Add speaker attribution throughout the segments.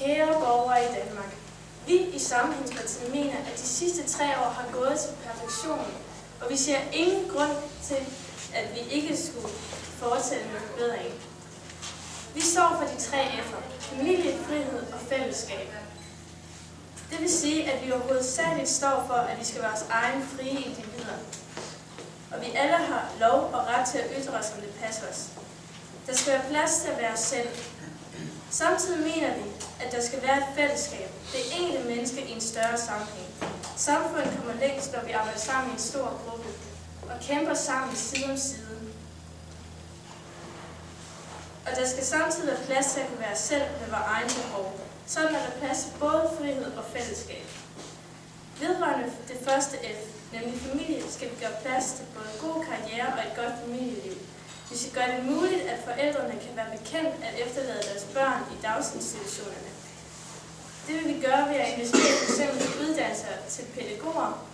Speaker 1: Kære borgere i Danmark, vi i Sammenhængspartiet mener, at de sidste 3 år har gået til perfektion, og vi ser ingen grund til, at vi ikke skulle fortsætte med forbedring. Vi står for de 3 F'er: familie, frihed og fællesskab. Det vil sige, at vi hovedsageligt står for, at vi skal være vores egne frie individer, og vi alle har lov og ret til at ytre os, som det passer os. Der skal være plads til at være os selv. Samtidig mener vi, at der skal være et fællesskab, det enkelte menneske i en større sammenhæng. Samfundet kommer længst, når vi arbejder sammen i en stor gruppe og kæmper sammen side om side. Og der skal samtidig være plads til at kunne være selv med vores egne behov. Sådan er der plads til både frihed og fællesskab. Vedrørende det første F, nemlig familie, skal vi gøre plads til både god karriere og et godt familieliv. Vi skal gøre det muligt, at forældrene kan være bekendt at efterlade deres børn i dagsinstitutionerne. Det vil vi gøre ved at investere f.eks. i uddannelser til pædagoger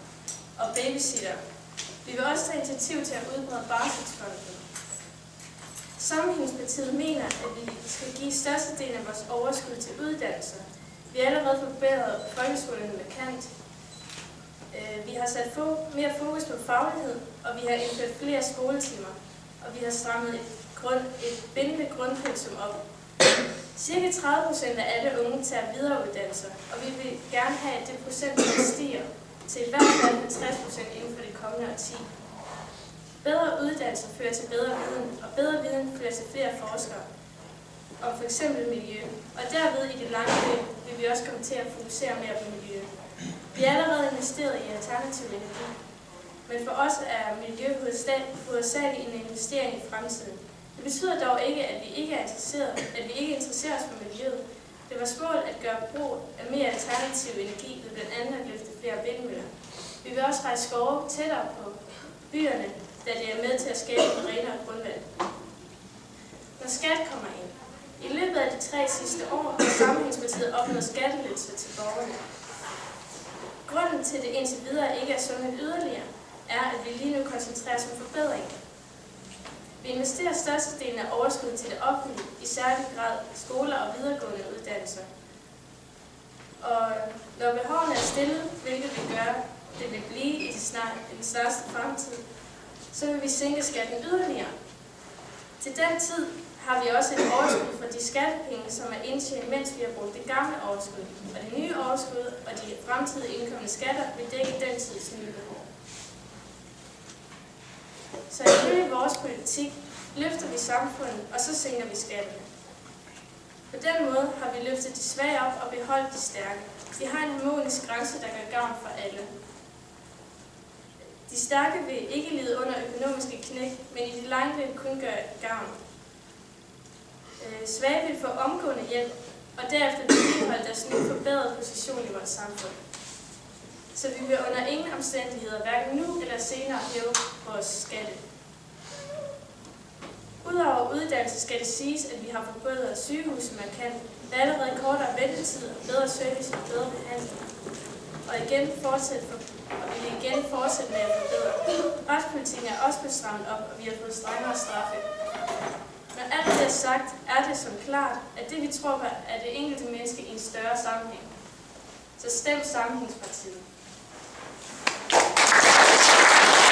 Speaker 1: og babysitter. Vi vil også tage initiativ til at udbrede barselsfonden. Sammenhængspartiet mener, at vi skal give størstedelen af vores overskud til uddannelser. Vi har allerede forbedret folkeskolerne markant. Vi har sat mere fokus på faglighed, og vi har indført flere skoletimer. Og vi har strammet et bindende grundpensum op. Cirka 30% af alle unge tager videreuddannelser, og vi vil gerne have, at det procenttal stiger til i hvert fald 50% inden for det kommende årti. Bedre uddannelser fører til bedre viden, og bedre viden fører til flere forskere om f.eks. miljø. Og derved i det lange løb vil vi også komme til at fokusere mere på miljø. Vi har allerede investeret i alternativ energi, men for os er miljø hovedsageligt en investering i fremtiden. Det betyder dog ikke, at vi ikke interesserer os for miljøet. Det er vores mål at gøre brug af mere alternativ energi ved blandt andet at løfte flere vindmøller. Vi vil også rejse skove tættere på byerne, da det er med til at skabe en renere grundvand. Når skat kommer ind. I løbet af de 3 sidste år har Sammenhængspartiet opnået skattelettelser til borgerne. Grunden til det indtil videre ikke er sundet yderligere, er, at vi lige nu koncentrerer os om forbedringer. Vi investerer størstedelen af overskuddet til det offentlige, i særlig grad skoler og videregående uddannelser. Og når behovene er stillet, hvilket vi gør, det vil blive i den snareste fremtid, så vil vi sænke skatten yderligere. Til den tid har vi også et overskud for de skattepenge, som er indtjent, mens vi har brugt det gamle overskud. Og det nye overskud og de fremtidige indkommende skatter vil dække den tids nye behov. Så ifølge vores politik løfter vi samfundet, og så sænker vi skattene. På den måde har vi løftet de svage op og beholdt de stærke. Vi har en harmonisk grænse, der gør gavn for alle. De stærke vil ikke lide under økonomiske knæk, men i det lange løb kun gøre gavn. Svage vil få omgående hjælp, og derefter vedligeholde deres nu forbedrede position i vores samfund. Så vi vil under ingen omstændigheder, hverken nu eller senere, hæve vores skatte. Udover uddannelse skal det siges, at vi har forbedret sygehuse markant. Der er allerede kortere ventetid, bedre service og bedre behandling. Og vi vil igen fortsætte med at forbedre. Retspolitikken er også blevet strammet op, og vi har fået strengere straffe. Når alt det er sagt, er det som klart, at det vi tror på er det enkelte menneske i en større sammenhæng. Så stem Sammenhængspartiet.